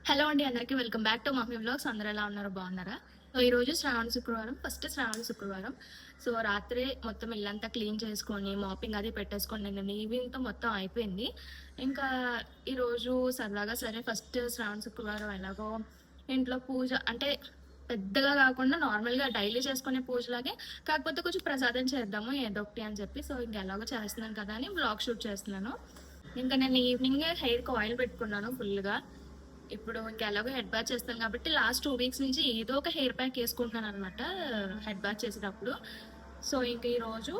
Hello అండి, అందరికీ welcome back to mummy vlogs. అందరూ ఎలా ఉన్నారు? బాగున్నారా? సో ఈరోజు శ్రావణ శుక్రవారం, ఫస్ట్ శ్రావణ శుక్రవారం. సో రాత్రి మొత్తం ఇల్లంతా క్లీన్ చేసుకొని మాపింగ్ అది పెట్టేసుకొని నేను ఈవినింగ్తో మొత్తం అయిపోయింది. ఇంకా ఈరోజు సరదాగా సరే ఫస్ట్ శ్రావణ శుక్రవారం ఎలాగో ఇంట్లో పూజ అంటే పెద్దగా కాకుండా నార్మల్గా డైలీ చేసుకునే పూజలాగే, కాకపోతే కొంచెం ప్రసాదం చేద్దాము ఏదో ఒకటి అని చెప్పి. సో ఇంకా ఎలాగో చేస్తున్నాను కదా అని వ్లాగ్ షూట్ చేస్తున్నాను. ఇంకా నేను ఈవినింగ్ హెయిర్కి ఆయిల్ పెట్టుకున్నాను ఫుల్గా. ఇప్పుడు ఇంకా ఎలాగో హెడ్ బాత్ చేస్తాను కాబట్టి లాస్ట్ 2 వీక్స్ నుంచి ఏదో ఒక హెయిర్ ప్యాక్ వేసుకుంటున్నాను అనమాట హెడ్ బాత్ చేసేటప్పుడు. సో ఇంక ఈరోజు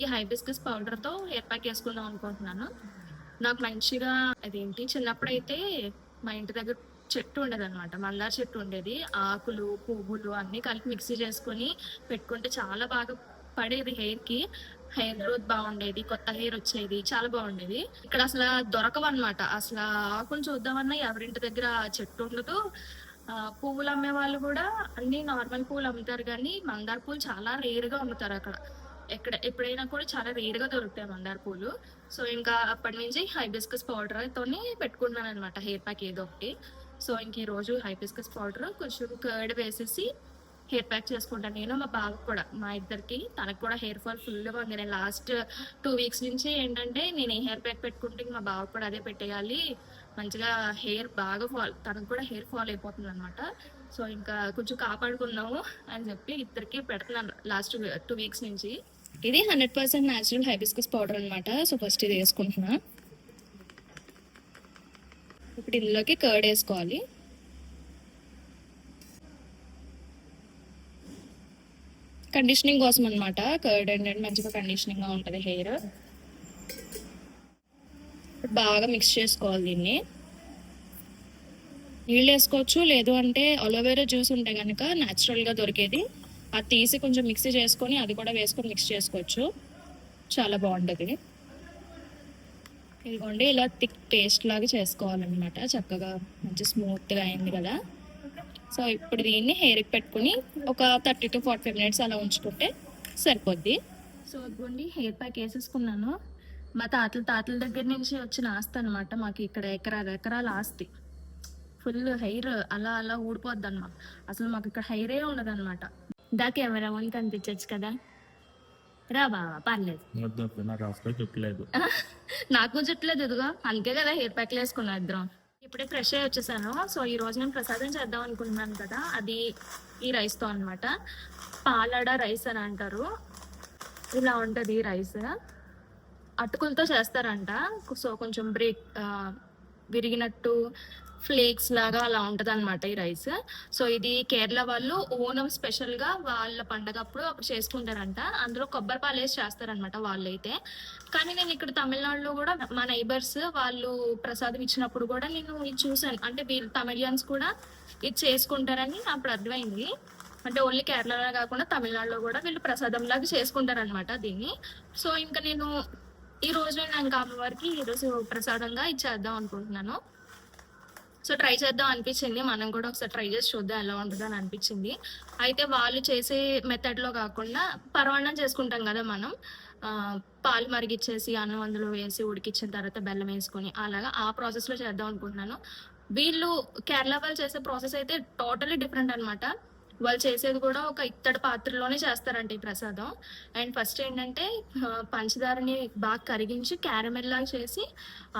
ఈ హైబిస్కస్ పౌడర్తో హెయిర్ ప్యాక్ వేసుకుందాం అనుకుంటున్నాను. నాకు మంచిగా అదేంటి చిన్నప్పుడైతే మా ఇంటి దగ్గర చెట్టు ఉండేది అనమాట, మందార చెట్టు ఉండేది. ఆకులు పువ్వులు అన్నీ కలిపి మిక్సీ చేసుకొని పెట్టుకుంటే చాలా బాగా పడేది హెయిర్కి. హెయిర్ గ్రోత్ బాగుండేది, కొత్త హెయిర్ వచ్చేది, చాలా బాగుండేది. ఇక్కడ అసలు దొరకవన్నమాట. అసలు ఆకులు చూద్దామన్నా ఎవరింటి దగ్గర చెట్టు ఉండదు. పువ్వులు అమ్మే వాళ్ళు కూడా అన్ని నార్మల్ పూలు అమ్ముతారు, కానీ మందార పూలు చాలా రేరుగా అమ్ముతారు అక్కడ. ఎప్పుడైనా కూడా చాలా రేరుగా దొరుకుతాయి మందార పూలు. సో ఇంకా అప్పటి నుంచి హైబిస్కస్ పౌడర్ తోని పెట్టుకున్నాను అనమాట హెయిర్ ప్యాక్ ఏదో ఒకటి. సో ఇంక ఈ రోజు హైబిస్కస్ పౌడర్ కొంచెం కర్డ్ వేసేసి హెయిర్ ప్యాక్ చేసుకుంటాను. నేను మా బాబు కూడా, మా ఇద్దరికి. తనకు కూడా హెయిర్ ఫాల్ ఫుల్గా ఉంది. నేను లాస్ట్ 2 వీక్స్ నుంచి ఏంటంటే నేను ఏ హెయిర్ ప్యాక్ పెట్టుకుంటే మా బాబు కూడా అదే పెట్టేయాలి, మంచిగా హెయిర్ బాగా ఫాల్, తనకు కూడా హెయిర్ ఫాల్ అయిపోతుంది అనమాట. సో ఇంకా కొంచెం కాపాడుకున్నాము అని చెప్పి ఇద్దరికి పెడుతున్నాను లాస్ట్ 2 వీక్స్ నుంచి. ఇది 100% న్యాచురల్ హైబిస్కస్ పౌడర్ అనమాట. సో ఫస్ట్ ఇది వేసుకుంటున్నా. ఇప్పుడు ఇందులోకి కర్డ్ వేసుకోవాలి. కండిషనింగ్ కోసం అనమాట. కర్డ్ ఏంటంటే మంచిగా కండిషనింగ్ గా ఉంటుంది హెయిర్. బాగా మిక్స్ చేసుకోవాలి దీన్ని. నీళ్ళు వేసుకోవచ్చు, లేదు అంటే అలోవెరా జ్యూస్ ఉంటే కనుక న్యాచురల్గా దొరికేది అది తీసి కొంచెం మిక్సీ చేసుకొని అది కూడా వేసుకొని మిక్స్ చేసుకోవచ్చు, చాలా బాగుంటుంది. ఇదిగోండి, ఇలా థిక్ పేస్ట్ లాగా చేసుకోవాలన్నమాట. చక్కగా మంచి స్మూత్గా అయింది కదా. సో ఇప్పుడు దీన్ని హెయిర్కి పెట్టుకుని ఒక 30 to 45 minutes అలా ఉంచుకుంటే సరిపోద్ది. సో ఇదిగోండి, హెయిర్ ప్యాక్ వేసేసుకున్నాను. మా తాతల దగ్గర నుంచి వచ్చిన ఆస్తి అనమాట. మాకు ఇక్కడ ఎకరాల ఆస్తి. ఫుల్ హెయిర్ అలా అలా ఊడిపోద్ది అనమాట. అసలు మాకు ఇక్కడ హెయిరే ఉండదు అనమాట. దా కెమెరా ముందు కనిపించచ్చు కదా, రా బావా, పర్లేదు. నాకు చుట్టలేదు ఇదిగో, అందుకే కదా హెయిర్ ప్యాక్లు వేసుకున్నా ఇద్దరం. ఇప్పుడే ఫ్రెష్ అయ్యి వచ్చేసాను. సో ఈ రోజు నేను ప్రసాదం చేద్దాం అనుకుంటున్నాను కదా, అది ఈ రైస్తో అనమాట. పాలాడ రైస్ అని అంటారు. ఇలా ఉంటుంది ఈ రైస్, అటుకులతో చేస్తారంట. సో కొంచెం విరిగినట్టు ఫ్లేక్స్ లాగా అలా ఉంటుంది అనమాట ఈ రైస్. సో ఇది కేరళ వాళ్ళు ఓనం స్పెషల్ గా వాళ్ళ పండగ అప్పుడు చేసుకుంటారంట. అందులో కొబ్బరి పాలు వేసి చేస్తారనమాట వాళ్ళైతే. కానీ నేను ఇక్కడ తమిళనాడులో కూడా మా నైబర్స్ వాళ్ళు ప్రసాదం ఇచ్చినప్పుడు కూడా నేను ఇది చూసాను. అంటే వీళ్ళు తమిళియన్స్ కూడా ఇది చేసుకుంటారని అప్పుడు అర్థమైంది. అంటే ఓన్లీ కేరళలో కాకుండా తమిళనాడులో కూడా వీళ్ళు ప్రసాదం లాగా చేసుకుంటారనమాట దీన్ని. సో ఇంకా నేను ఈ రోజు నాకు అమ్మవారికి ఈరోజు ప్రసాదంగా ఇచ్చేద్దాం అనుకుంటున్నాను. సో ట్రై చేద్దాం అనిపించింది, మనం కూడా ఒకసారి ట్రై చేసి చూద్దాం ఎలా ఉంటుందో అని అనిపించింది. అయితే వాళ్ళు చేసే మెథడ్లో కాకుండా పరమాన్నం చేసుకుంటాం కదా మనం, పాలు మరిగిచ్చేసి అన్నం అందులో వేసి ఉడికిచ్చిన తర్వాత బెల్లం వేసుకొని అలాగా ఆ ప్రాసెస్లో చేద్దాం అనుకుంటున్నాను. వీళ్ళు కేరళ వాళ్ళు చేసే ప్రాసెస్ అయితే టోటలీ డిఫరెంట్ అనమాట. వాళ్ళు చేసేది కూడా ఒక ఇత్తడి పాత్రలోనే చేస్తారంట ఈ ప్రసాదం. అండ్ ఫస్ట్ ఏంటంటే పంచదారని బాగా కరిగించి క్యారమెల్ లాగా చేసి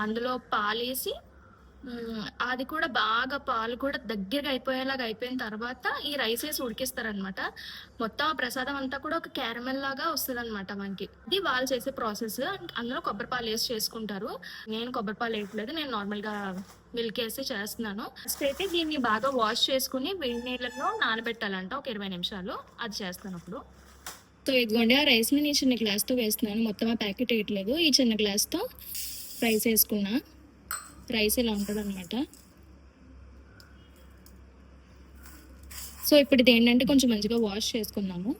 అందులో పాలేసి అది కూడా బాగా పాలు కూడా దగ్గరగా అయిపోయేలాగా అయిపోయిన తర్వాత ఈ రైస్ వేసి ఉడికిస్తారనమాట. మొత్తం ఆ ప్రసాదం అంతా కూడా ఒక క్యారమెల్ లాగా వస్తుంది అనమాట మనకి. ఇది వాళ్ళు చేసే ప్రాసెస్. అందులో కొబ్బరి పాలు వేసి చేసుకుంటారు. నేను కొబ్బరి పాలు వేయట్లేదు, నేను నార్మల్గా మిల్క్ వేసి చేస్తున్నాను. ఫస్ట్ అయితే దీన్ని బాగా వాష్ చేసుకుని వేడి నీళ్ళలో నానబెట్టాలంట ఒక 20 నిమిషాలు. అది చేస్తాను అప్పుడు. సో ఇదిగోండి, ఆ రైస్ని నేను చిన్న గ్లాస్తో వేస్తున్నాను. మొత్తం ఆ ప్యాకెట్ వేయట్లేదు, ఈ చిన్న గ్లాస్తో రైస్ వేసుకున్నా. రైస్ ఇలా ఉంటుంది అనమాట. సో ఇప్పుడు ఇది ఏంటంటే కొంచెం మంచిగా వాష్ చేసుకున్నాము.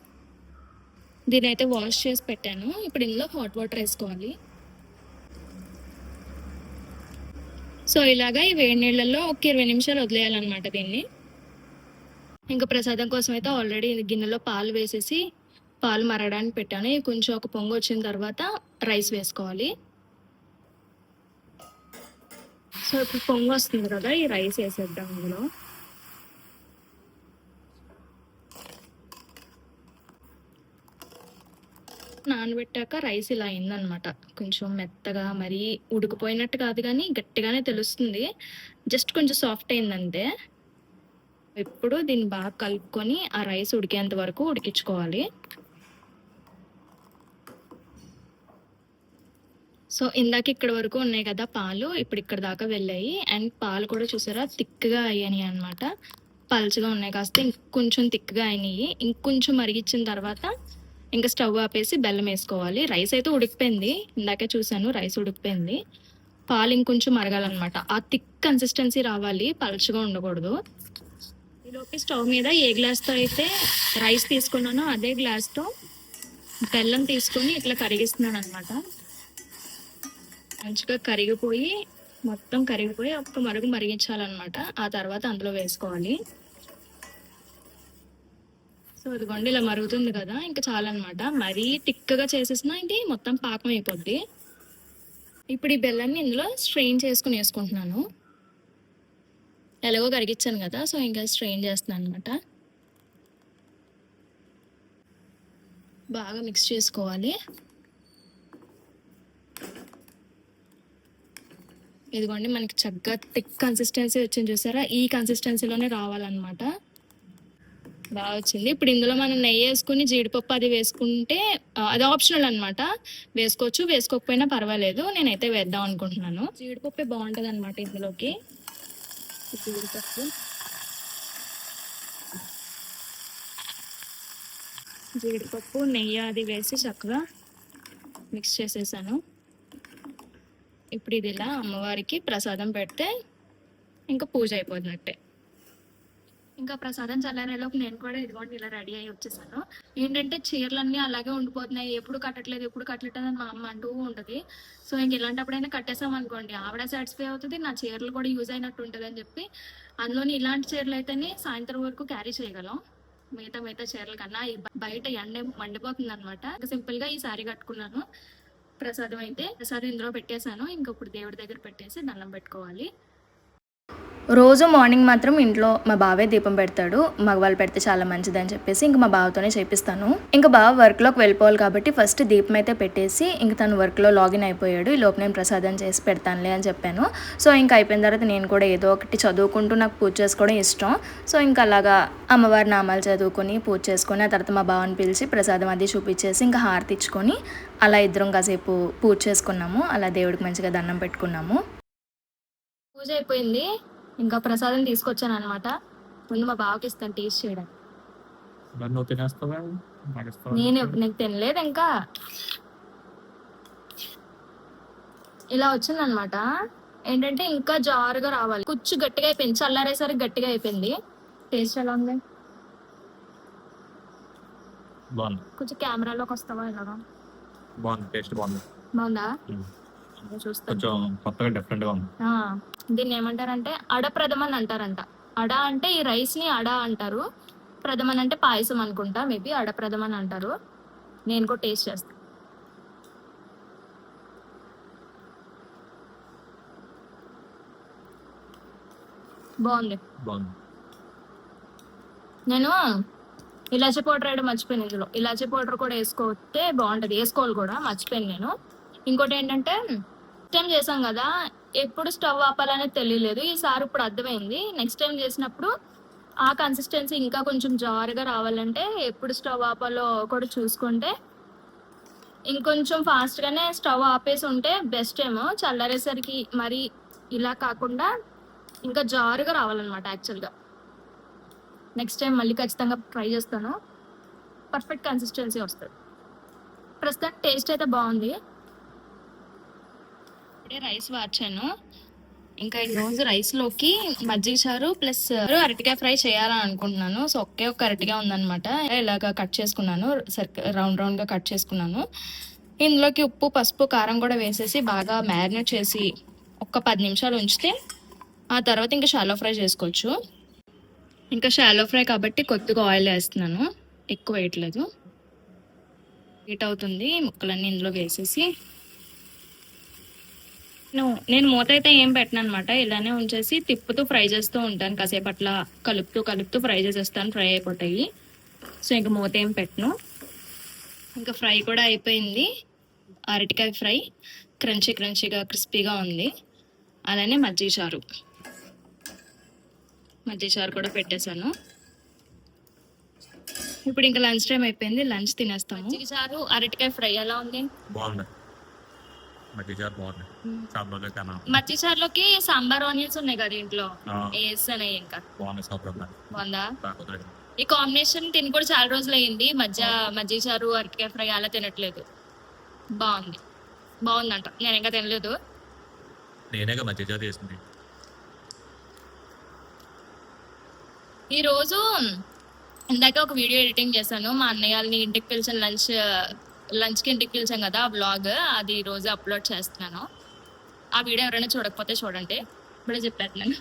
దీని అయితే వాష్ చేసి పెట్టాను. ఇప్పుడు ఇందులో హాట్ వాటర్ వేసుకోవాలి. సో ఇలాగా ఈ వేడి నీళ్ళల్లో ఒక 20 నిమిషాలు వదిలేయాలన్నమాట దీన్ని. ఇంకా ప్రసాదం కోసం అయితే ఆల్రెడీ గిన్నెలో పాలు వేసేసి పాలు మరగడానికి పెట్టాను. కొంచెం ఒక పొంగు వచ్చిన తర్వాత రైస్ వేసుకోవాలి. సో ఇప్పుడు పొంగు వస్తుంది కదా, ఈ రైస్ వేసేద్దాం ఇందులో. నానబెట్టాక రైస్ ఇలా అయిందనమాట. కొంచెం మెత్తగా, మరీ ఉడికిపోయినట్టు కాదు కానీ గట్టిగానే తెలుస్తుంది. జస్ట్ కొంచెం సాఫ్ట్ అయిందంతే. ఇప్పుడు దీన్ని బాగా కలుపుకొని ఆ రైస్ ఉడికేంత వరకు ఉడికించుకోవాలి. సో ఇందాక ఇక్కడ వరకు ఉన్నాయి కదా పాలు, ఇప్పుడు ఇక్కడ దాకా వెళ్ళాయి. అండ్ పాలు కూడా చూసారా థిక్గా అయ్యాయి అనమాట. పల్చగా ఉన్నాయి, కాస్త ఇంకొంచెం థిక్గా అయినాయి. ఇంకొంచెం మరిగించిన తర్వాత ఇంకా స్టవ్ ఆపేసి బెల్లం వేసుకోవాలి. రైస్ అయితే ఉడికిపోయింది, ఇందాకే చూసాను రైస్ ఉడికిపోయింది. పాలు ఇంకొంచెం మరగాలన్నమాట. ఆ థిక్ కన్సిస్టెన్సీ రావాలి, పల్చగా ఉండకూడదు. ఈలోపు స్టవ్ మీద ఏ గ్లాస్తో అయితే రైస్ తీసుకున్నానో అదే గ్లాస్తో బెల్లం తీసుకొని ఇట్లా కరిగిస్తున్నాను అనమాట. మంచిగా కరిగిపోయి, మొత్తం కరిగిపోయి ఒక్క మరుగు మరిగించాలన్నమాట. ఆ తర్వాత అందులో వేసుకోవాలి. సో ఇదిగోండి ఇలా మరుగుతుంది కదా, ఇంకా చాలన్నమాట. మరీ టిక్కగా చేసేసినా ఇది మొత్తం పాకం అయిపోద్ది. ఇప్పుడు ఈ బెల్లాన్ని ఇందులో స్ట్రెయిన్ చేసుకుని వేసుకుంటున్నాను. ఎలాగో కరిగించాను కదా, సో ఇంకా స్ట్రెయిన్ చేస్తున్నాను అనమాట. బాగా మిక్స్ చేసుకోవాలి. ఇదిగోండి మనకి చక్కగా థిక్ కన్సిస్టెన్సీ వచ్చింది చూసారా, ఈ కన్సిస్టెన్సీలోనే రావాలన్నమాట. బాగా వచ్చింది. ఇప్పుడు ఇందులో మనం నెయ్యి వేసుకుని జీడిపప్పు అది వేసుకుంటే అది ఆప్షనల్ అనమాట. వేసుకోవచ్చు, వేసుకోకపోయినా పర్వాలేదు. నేనైతే వేద్దాం అనుకుంటున్నాను. జీడిపప్పే బాగుంటుంది అనమాట ఇందులోకి. జీడిపప్పు నెయ్యి అది వేసి చక్కగా మిక్స్ చేసేసాను. ఇప్పుడు ఇది ఇలా అమ్మవారికి ప్రసాదం పెడితే ఇంకా పూజ అయిపోతున్నట్టే. ఇంకా ప్రసాదం చల్లారేలోపు నేను కూడా ఇదిగోండి ఇలా రెడీ అయ్యి వచ్చేసాను. ఏంటంటే చీరలన్నీ అలాగే ఉండిపోతున్నాయి, ఎప్పుడు కట్టట్లేదు అని మా అమ్మ అంటూ ఉంటుంది. సో ఇంక ఇలాంటప్పుడైనా కట్టేసాం అనుకోండి, ఆవిడ సాటిస్ఫై అవుతుంది, నా చీరలు కూడా యూజ్ అయినట్టు ఉంటుంది అని చెప్పి, అందులోని ఇలాంటి చీరలు అయితేనే సాయంత్రం వరకు క్యారీ చేయగలం. మిగతా చీరల కన్నా బయట ఎండ మండిపోతుంది అనమాట. సింపుల్ గా ఈ శారీ కట్టుకున్నాను. ప్రసాదం ఇందులో పెట్టేశాను. ఇంకొప్పుడు దేవుడి దగ్గర పెట్టేసి దండం పెట్టుకోవాలి. రోజు మార్నింగ్ మాత్రం ఇంట్లో మా బావే దీపం పెడతాడు. మగవాళ్ళు పెడితే చాలా మంచిదని చెప్పేసి ఇంక మా బావతోనే చేపిస్తాను. ఇంకా బావ వర్క్లోకి వెళ్ళిపోవాలి కాబట్టి ఫస్ట్ దీపం అయితే పెట్టేసి ఇంక తను వర్క్లో లాగిన్ అయిపోయాడు. ఈ లోపు నేను ప్రసాదం చేసి పెడతానులే అని చెప్పాను. సో ఇంకా అయిపోయిన తర్వాత నేను కూడా ఏదో ఒకటి చదువుకుంటూ నాకు పూజ చేసుకోవడం ఇష్టం. సో ఇంకా అలాగా అమ్మవారి నామాలు చదువుకొని పూజ చేసుకొని ఆ తర్వాత మా బావని పిలిచి ప్రసాదం అది చూపించేసి ఇంకా హారతి ఇచ్చుకొని అలా ఇద్దరం కాసేపు పూజ చేసుకున్నాము. అలా దేవుడికి మంచిగా దండం పెట్టుకున్నాము. పూజ అయిపోయింది, ఇంకా ప్రసాదం తీసుకొచ్చాను అనమాట. ముందు మా బావకి ఇస్తాను టేస్ట్ చేయడం. నీకు తినలేదు ఇంకా. ఇలా వచ్చింది అనమాట. ఏంటంటే ఇంకా జారుగా రావాలి, కొంచెం గట్టిగా అయిపోయింది. చల్లారేసరికి గట్టిగా అయిపోయింది. టేస్ట్ ఎలా ఉంది? కొంచెం కెమెరాలోకి వస్తావా? ఇలాగా బాగుందా? దీన్ని ఏమంటారంటే అడ ప్రథమన్ అంటారంట. అడ అంటే ఈ రైస్ ని అడ అంటారు, ప్రథమన్ అంటే పాయసం అనుకుంటా. మేబీ అడ ప్రథమన్ అంటారు. నేను కూడా టేస్ట్ చేస్తాను. బాగుంది. నేను ఇలాచీ పౌడర్ వేయడం మర్చిపోయాను. ఇందులో ఇలాచీ పౌడర్ కూడా వేసుకోతే బాగుంటది, వేసుకోవాలి కూడా, మర్చిపోయాను నేను. ఇంకోటి ఏంటంటే టైం చేసాం కదా, ఎప్పుడు స్టవ్ ఆపాలనేది తెలియలేదు. ఈసారి ఇప్పుడు అర్థమైంది. నెక్స్ట్ టైం చేసినప్పుడు ఆ కన్సిస్టెన్సీ ఇంకా కొంచెం జారుగా రావాలంటే ఎప్పుడు స్టవ్ ఆపాలో కూడా చూసుకుంటే ఇంకొంచెం ఫాస్ట్గానే స్టవ్ ఆపేసి ఉంటే బెస్ట్ ఏమో. చల్లారేసరికి మరి ఇలా కాకుండా ఇంకా జారుగా రావాలన్నమాట యాక్చువల్గా. నెక్స్ట్ టైం మళ్ళీ ఖచ్చితంగా ట్రై చేస్తాను. పర్ఫెక్ట్ కన్సిస్టెన్సీ వస్తుంది. ప్రస్తుతం టేస్ట్ అయితే బాగుంది. రైస్ వార్చాను. ఇంకా ఈరోజు రైస్లోకి మజ్జిగ చారు ప్లస్ అరటికాయ ఫ్రై చేయాలని అనుకుంటున్నాను. సో ఒక అరటికాయ ఉందనమాట, ఇలాగా కట్ చేసుకున్నాను, రౌండ్గా కట్ చేసుకున్నాను. ఇందులోకి ఉప్పు పసుపు కారం కూడా వేసేసి బాగా మ్యారినేట్ చేసి ఒక 10 నిమిషాలు ఉంచితే ఆ తర్వాత ఇంకా షాలో ఫ్రై చేసుకోవచ్చు. ఇంకా షాలో ఫ్రై కాబట్టి కొద్దిగా ఆయిల్ వేస్తున్నాను, ఎక్కువ వేయట్లేదు. హీట్ అవుతుంది, ముక్కలన్నీ ఇందులో వేసేసి నేను మూత అయితే ఏం పెట్టను అనమాట. ఇలానే ఉంచేసి తిప్పుతూ ఫ్రై చేస్తూ ఉంటాను. కాసేపు అట్లా కలుపుతూ ఫ్రై చేసేస్తాను. ఫ్రై అయిపోతాయి. సో ఇంకా మూత ఏం పెట్టను. ఇంకా ఫ్రై కూడా అయిపోయింది. అరటికాయ ఫ్రై క్రంచీగా క్రిస్పీగా ఉంది. అలానే మజ్జిగ చారు కూడా పెట్టేశాను. ఇప్పుడు ఇంకా లంచ్ టైం అయిపోయింది. లంచ్ తినేస్తాము. మజ్జిగ చారు అరటికాయ ఫ్రై ఎలా ఉంది? బాగుంది. మజ్జిగ చారు బాగుంది. సాంబార్లో కన్నా మజ్జిగ చారులోకి సాంబార్ ఆనియన్స్ ఉన్నాయి కదా ఇంట్లో, వేస్తానే ఇంకా బాగుంది. సూపర్ బాగుందా? కాకపోతే ఈ కాంబినేషన్ తిని కూడా చాలా రోజులు అయింది. మజ్జిగ చారు అరటికాయ ఫ్రై అలా తినట్లేదు. బాగుందంట. నేను ఇంకా తినలేదు. నేనేగా మజ్జిగ చారు చేసింది. ఈ రోజు ఇందాక ఒక వీడియో ఎడిటింగ్ చేశాను. మా అన్నయ్య వాళ్ళని ఇంటికి పిలిచిన లంచ్కి ఇంటికి పిలిచాం కదా, ఆ బ్లాగ్ అది ఈ రోజు అప్లోడ్ చేస్తున్నాను. ఆ వీడియో ఎవరైనా చూడకపోతే చూడండి. ఇప్పుడే చెప్పేస్తున్నాను.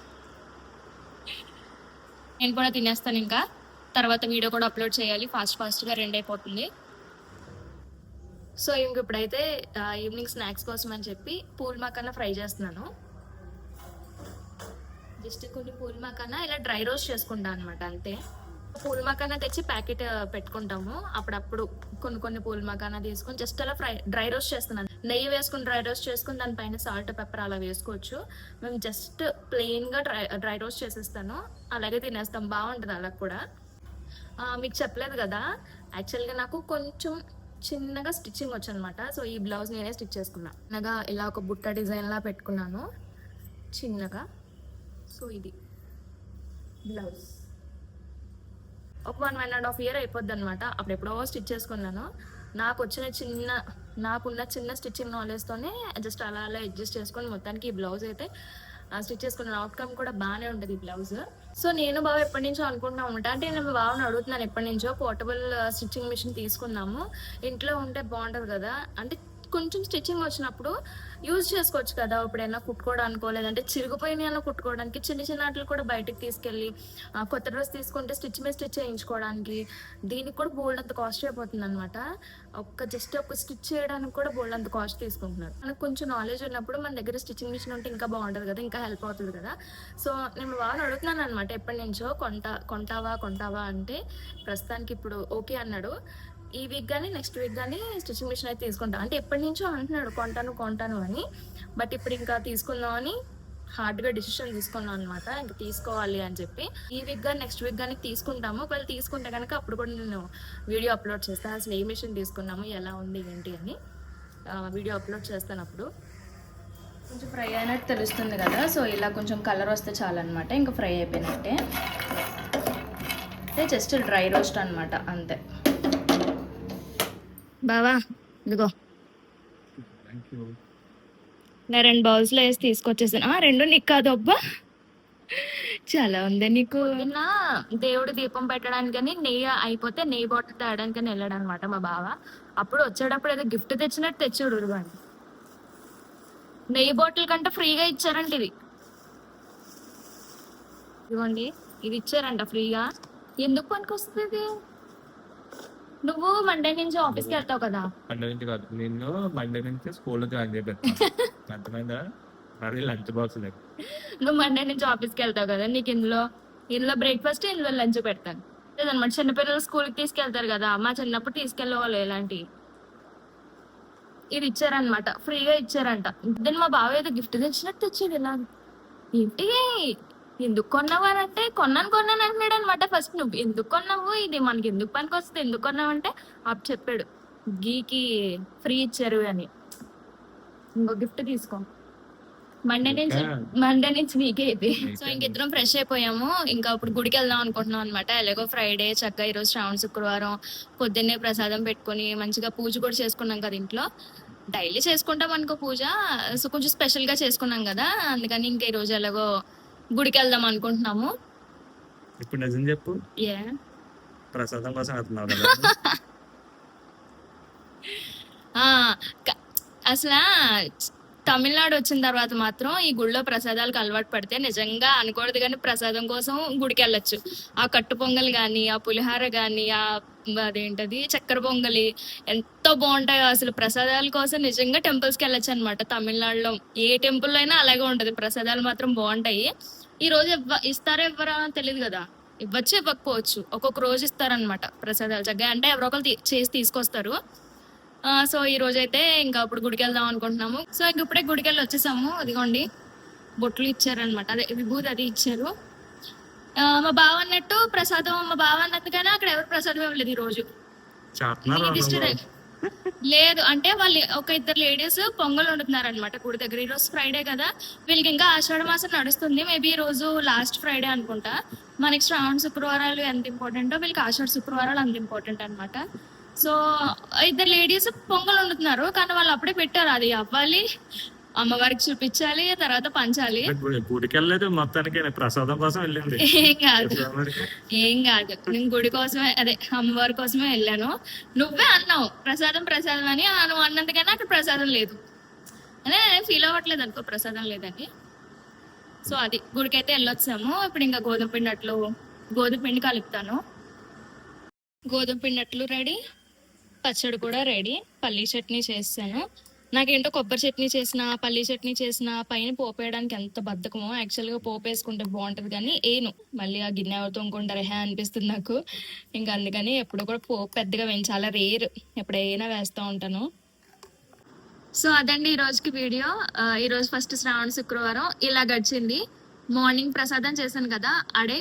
నేను కూడా తినేస్తాను. ఇంకా తర్వాత వీడియో కూడా అప్లోడ్ చేయాలి. ఫాస్ట్గా 2 అయిపోతుంది. సో ఇంక ఇప్పుడైతే ఈవినింగ్ స్నాక్స్ కోసం అని చెప్పి పూల్ మకానా ఫ్రై చేస్తున్నాను. జస్ట్ కొన్ని పూల్ మకానా ఇలా డ్రై రోస్ట్ చేసుకుంటాను అనమాట, అంతే. పూల్ మకానా తెచ్చి ప్యాకెట్ పెట్టుకుంటాము. అప్పుడప్పుడు కొన్ని పూల్ మకానా తీసుకొని జస్ట్ అలా డ్రై రోస్ట్ చేస్తున్నాను. నెయ్యి వేసుకుని డ్రై రోస్ట్ చేసుకుని దానిపైన సాల్ట్ పెప్పర్ అలా వేసుకోవచ్చు. మేము జస్ట్ ప్లెయిన్గా డ్రై రోస్ట్ చేసేస్తాను. అలాగే తినేస్తాం. బాగుంటుంది అలా కూడా. మీకు చెప్పలేదు కదా, యాక్చువల్గా నాకు కొంచెం చిన్నగా స్టిచ్చింగ్ వచ్చు అనమాట. సో ఈ బ్లౌజ్ నేనే స్టిచ్ చేసుకున్నా. చిన్నగా ఇలా ఒక బుట్ట డిజైన్లా పెట్టుకున్నాను చిన్నగా. సో ఇది బ్లౌజ్ ఒక 1.5 year అయిపోద్ది అనమాట. అప్పుడు ఎప్పుడో స్టిచ్ చేసుకున్నాను. నాకున్న చిన్న స్టిచ్చింగ్ నాలెడ్జ్తోనే జస్ట్ అలా అడ్జస్ట్ చేసుకొని మొత్తానికి ఈ బ్లౌజ్ అయితే స్టిచ్ చేసుకున్న అవుట్కమ్ కూడా బాగానే ఉంటుంది ఈ బ్లౌజ్. సో నేను బాగా ఎప్పటి నుంచో అనుకుంటున్నా ఉంటా, అంటే నేను బాగా అడుగుతున్నాను ఎప్పటి నుంచో పోర్టబుల్ స్టిచ్చింగ్ మిషన్ తీసుకుందాము, ఇంట్లో ఉంటే బాగుంటుంది కదా. అంటే కొంచెం స్టిచ్చింగ్ వచ్చినప్పుడు యూజ్ చేసుకోవచ్చు కదా, ఎప్పుడైనా కుట్టుకోవడానికో లేదంటే చిరిగిపోయిన కుట్టుకోవడానికి. చిన్న వాటిని కూడా బయటకు తీసుకెళ్ళి కొత్త డ్రెస్ తీసుకుంటే స్టిచ్ మీద స్టిచ్ చేయించుకోవడానికి దీనికి కూడా బోల్డ్ అంత కాస్ట్ అయిపోతుంది అనమాట. జస్ట్ ఒక స్టిచ్ చేయడానికి కూడా బోల్డ్ అంత కాస్ట్ తీసుకుంటున్నారు. మనకు కొంచెం నాలెడ్జ్ ఉన్నప్పుడు మన దగ్గర స్టిచ్చింగ్ మిషన్ ఉంటే ఇంకా బాగుంటుంది కదా, ఇంకా హెల్ప్ అవుతుంది కదా. సో నేను బాగా అడుగుతున్నాను అనమాట ఎప్పటి నుంచో, కొంటావా అంటే ప్రస్తుతానికి ఇప్పుడు ఓకే అన్నాడు. ఈ వీక్ కానీ నెక్స్ట్ వీక్ కానీ స్టిచ్చింగ్ మిషన్ అయితే తీసుకుంటాను. అంటే ఎప్పటి నుంచో అంటున్నాడు కొంటాను అని. బట్ ఇప్పుడు ఇంకా తీసుకుందామని హార్డ్గా డిసిషన్ తీసుకున్నాం అనమాట. ఇంకా తీసుకోవాలి అని చెప్పి ఈ వీక్ కానీ నెక్స్ట్ వీక్ కానీ తీసుకుంటాము. ఒకవేళ తీసుకుంటే కనుక అప్పుడు కూడా నేను వీడియో అప్లోడ్ చేస్తాను. అసలు ఏ మిషన్ తీసుకున్నాము, ఎలా ఉంది ఏంటి అని వీడియో అప్లోడ్ చేస్తాను. అప్పుడు కొంచెం ఫ్రై అయినట్టు తెలుస్తుంది కదా. సో ఇలా కొంచెం కలర్ వస్తే చాలన్నమాట, ఇంకా ఫ్రై అయిపోయినట్టే. అంటే జస్ట్ డ్రై రోస్ట్ అనమాట, అంతే. బావా ఇదిగో నా 2 బౌల్స్లో వేసి తీసుకొచ్చేసాను. 2 నీకు కాదు అబ్బా, చాలా ఉంది నీకు. నిన్న దేవుడి దీపం పెట్టడానికని నెయ్యి అయిపోతే నెయ్యి బాటిల్ తేయడానికని వెళ్ళాడు అనమాట మా బావ. అప్పుడు వచ్చేటప్పుడు ఏదో గిఫ్ట్ తెచ్చినట్టు తెచ్చాడు. ఇదిగోండి, నెయ్యి బాటిల్ కంటే ఫ్రీగా ఇచ్చారంట ఇది. ఇదిగోండి, ఇది ఇచ్చారంట ఫ్రీగా. ఎందుకు పనికొస్తుంది ఇది? నువ్వు మండే నుంచి ఆఫీస్కి వెళ్తావు కదా. మండే నుంచి కాదు, నేను మండే నుంచి స్కూల్లో జాయిన్ చేయబెడతాను. అర్థమైందా? మరి లంచ్ బాక్స్ లేదు. నువ్వు మండే నుంచి ఆఫీస్కి వెళ్తావు కదా, నీకు ఇందులో బ్రేక్ఫాస్ట్, ఇందులో లంచ్ పెడతాను. లేదనమాట, చిన్నపిల్లలు స్కూల్కి తీసుకెళ్తారు కదా, మా చిన్నప్పుడు తీసుకెళ్ళేవాళ్ళు ఇలాంటివి. ఇది ఇచ్చారనమాట, ఫ్రీగా ఇచ్చారంట. దాన్ని మా బావ ఏదో గిఫ్ట్ తెచ్చినట్టు తెచ్చాడు. ఇలా ఏంటి, ఎందుకు కొన్నావు అని అంటే కొన్నాను అంటున్నాడు అనమాట. ఫస్ట్ నువ్వు ఎందుకు కొన్నావు, ఇది మనకి ఎందుకు పనికి వస్తుంది, ఎందుకు కొన్నావు అంటే అప్పుడు చెప్పాడు గీకి ఫ్రీ ఇచ్చారు అని. ఇంకో గిఫ్ట్ తీసుకో, మండే నుంచి నీకే ఇది. సో ఇంకిద్దరం ఫ్రెష్ అయిపోయాము. ఇంకా ఇప్పుడు గుడికి వెళ్దాం అనుకుంటున్నాం అనమాట. ఎలాగో ఫ్రైడే చక్కగా ఈరోజు శ్రావణ శుక్రవారం పొద్దున్నే ప్రసాదం పెట్టుకుని మంచిగా పూజ కూడా చేసుకున్నాం కదా ఇంట్లో. డైలీ చేసుకుంటాం అనుకో పూజ, సో కొంచెం స్పెషల్గా చేసుకున్నాం కదా, అందుకని ఇంకా ఈరోజు ఎలాగో గుడికి వెళ్దాం అనుకుంటున్నాము. ఇప్పుడు నిజం చెప్పు, ప్రసాదం కోసం వెళ్తున్నావు కదా? అసలు తమిళనాడు వచ్చిన తర్వాత మాత్రం ఈ గుళ్ళో ప్రసాదాలకు అలవాటు పడితే నిజంగా అనకూడదు కానీ ప్రసాదం కోసం గుడికి వెళ్ళొచ్చు. ఆ కట్టు పొంగల్ గాని, ఆ పులిహార గాని, అదేంటది చక్కెర పొంగలి ఎంతో బాగుంటాయో అసలు. ప్రసాదాల కోసం నిజంగా టెంపుల్స్ కి వెళ్ళొచ్చు అనమాట తమిళనాడులో. ఏ టెంపుల్ అయినా అలాగే ఉంటది, ప్రసాదాలు మాత్రం బాగుంటాయి. ఈ రోజు ఇస్తారో ఇవ్వరా తెలియదు కదా, ఇవ్వచ్చు ఇవ్వకపోవచ్చు. ఒక్కొక్క రోజు ఇస్తారనమాట ప్రసాదాలు చక్కగా, అంటే ఎవరో ఒకరు చేసి తీసుకొస్తారు. సో ఈ రోజు అయితే ఇంకా ఇప్పుడు గుడికి వెళ్దాం అనుకుంటున్నాము. సో ఇంక ఇప్పుడే గుడికి వెళ్ళి వచ్చేసాము. అదిగోండి బొట్లు ఇచ్చారనమాట, అదే విభూతి అది ఇచ్చారు. మా బావ అన్నట్టు ప్రసాదం, మా బావ అన్నట్టుగానే అక్కడ ఎవరు ప్రసాదం ఇవ్వలేదు ఈ రోజు. లేదు అంటే వాళ్ళు ఒక ఇద్దరు లేడీస్ పొంగల్ వండుతున్నారనమాట గుడి దగ్గర. ఈ రోజు ఫ్రైడే కదా, వీళ్ళకి ఇంకా ఆషాఢ మాసం నడుస్తుంది. మేబీ ఈ రోజు లాస్ట్ ఫ్రైడే అనుకుంటా. మనకి శ్రావణ శుక్రవారాలు ఎంత ఇంపార్టెంటో వీళ్ళకి ఆషాఢ శుక్రవారాలు అంత ఇంపార్టెంట్ అనమాట. సో ఇద్దరు లేడీస్ పొంగల్ వండుతున్నారు, కానీ వాళ్ళు అప్పుడే పెట్టారు. అది అవ్వాలి, అమ్మవారికి చూపించాలి, తర్వాత పంచాలి. గుడికి వెళ్ళలేదు మొత్తానికి, ప్రసాదం కోసం వెళ్ళింది. ఏం కాదు ఏం కాదు, నేను గుడి కోసమే, అదే అమ్మవారి కోసమే వెళ్ళాను. నువ్వే అన్నావు ప్రసాదం ప్రసాదం అని, నువ్వు అన్నందుకైనా అక్కడ ప్రసాదం లేదు అదే నేను ఫీల్ అవ్వట్లేదు అనుకో ప్రసాదం లేదని. సో అది గుడికి అయితే వెళ్ళొచ్చాము. ఇప్పుడు ఇంకా గోధుమ పిండి కలుపుతాను. గోధుమ పిండి అట్లు రెడీ, పచ్చడి కూడా రెడీ, పల్లీ చట్నీ చేస్తాను. నాకేంటో కొబ్బరి చట్నీ చేసిన, పల్లీ చట్నీ చేసిన పైన పోపు వేయడానికి ఎంత బద్ధకమో. యాక్చువల్గా పోపు వేసుకుంటే బాగుంటుంది కానీ మళ్ళీ ఆ గిన్నె ఎవరితో ఇంకొంటారు అనిపిస్తుంది నాకు. ఇంకా అందుకని ఎప్పుడు కూడా పోపు పెద్దగా చాలా రేర్, ఎప్పుడైనా వేస్తూ ఉంటాను. సో అదండి ఈ రోజుకి వీడియో. ఈరోజు ఫస్ట్ శ్రావణ శుక్రవారం ఇలా గడిచింది. మార్నింగ్ ప్రసాదం చేశాను కదా, అడే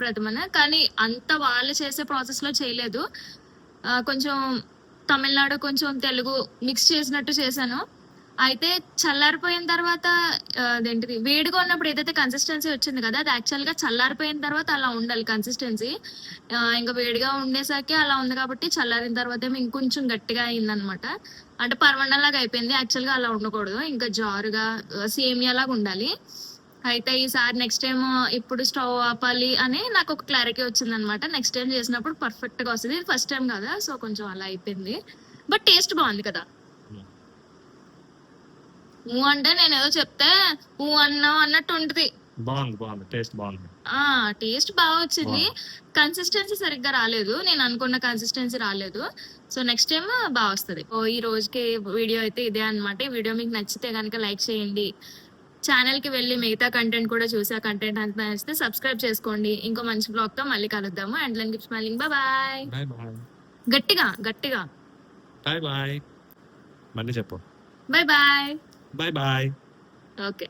ప్రథమన్, కానీ అంత వాళ్ళు చేసే ప్రాసెస్ లో చేయలేదు. కొంచెం తమిళనాడు కొంచెం తెలుగు మిక్స్ చేసినట్టు చేశాను. అయితే చల్లారిపోయిన తర్వాత అదేంటిది వేడిగా ఉన్నప్పుడు ఏదైతే కన్సిస్టెన్సీ వచ్చింది కదా, అది యాక్చువల్గా చల్లారిపోయిన తర్వాత అలా ఉండాలి కన్సిస్టెన్సీ. ఇంకా వేడిగా ఉండేసరికి అలా ఉంది కాబట్టి చల్లారిన తర్వాత ఏమో ఇంకొంచెం గట్టిగా అయిందనమాట. అంటే పరమండలాగా అయిపోయింది. యాక్చువల్గా అలా ఉండకూడదు, ఇంకా జారుగా సేమియాలాగా ఉండాలి. అయితే ఈసారి నెక్స్ట్ టైం ఇప్పుడు స్టవ్ ఆపాలి అని నాకు ఒక క్లారిటీ వచ్చింది అనమాట. నెక్స్ట్ టైం చేసినప్పుడు పర్ఫెక్ట్ గా వస్తుంది. ఇది ఫస్ట్ టైం కదా, సో కొంచెం అలా అయిపోయింది. బట్ టేస్ట్ బాగుంది కదా. అంటే నేను ఏదో చెప్తే అన్నట్టు ఉంటది. టేస్ట్ బాగా వచ్చింది. కన్సిస్టెన్సీ సరిగ్గా రాలేదు, నేను అనుకున్న కన్సిస్టెన్సీ రాలేదు. సో నెక్స్ట్ టైం బాగా వస్తుంది. ఈ రోజుకి వీడియో అయితే ఇదే అనమాట. ఈ వీడియో మీకు నచ్చితే కనుక లైక్ చేయండి. ఛానల్ కి వెళ్ళి మిగతా కంటెంట్ కూడా చూసి ఆ కంటెంట్ అంతా నచ్చితే సబ్స్క్రైబ్ చేసుకోండి. ఇంకో మంచి బ్లాగ్ తో మళ్ళీ కలుద్దాము. And line keep smiling. Bye. గట్టిగా బాయ్. మళ్ళీ చెప్పు. బాయ్. బాయ్. ఓకే.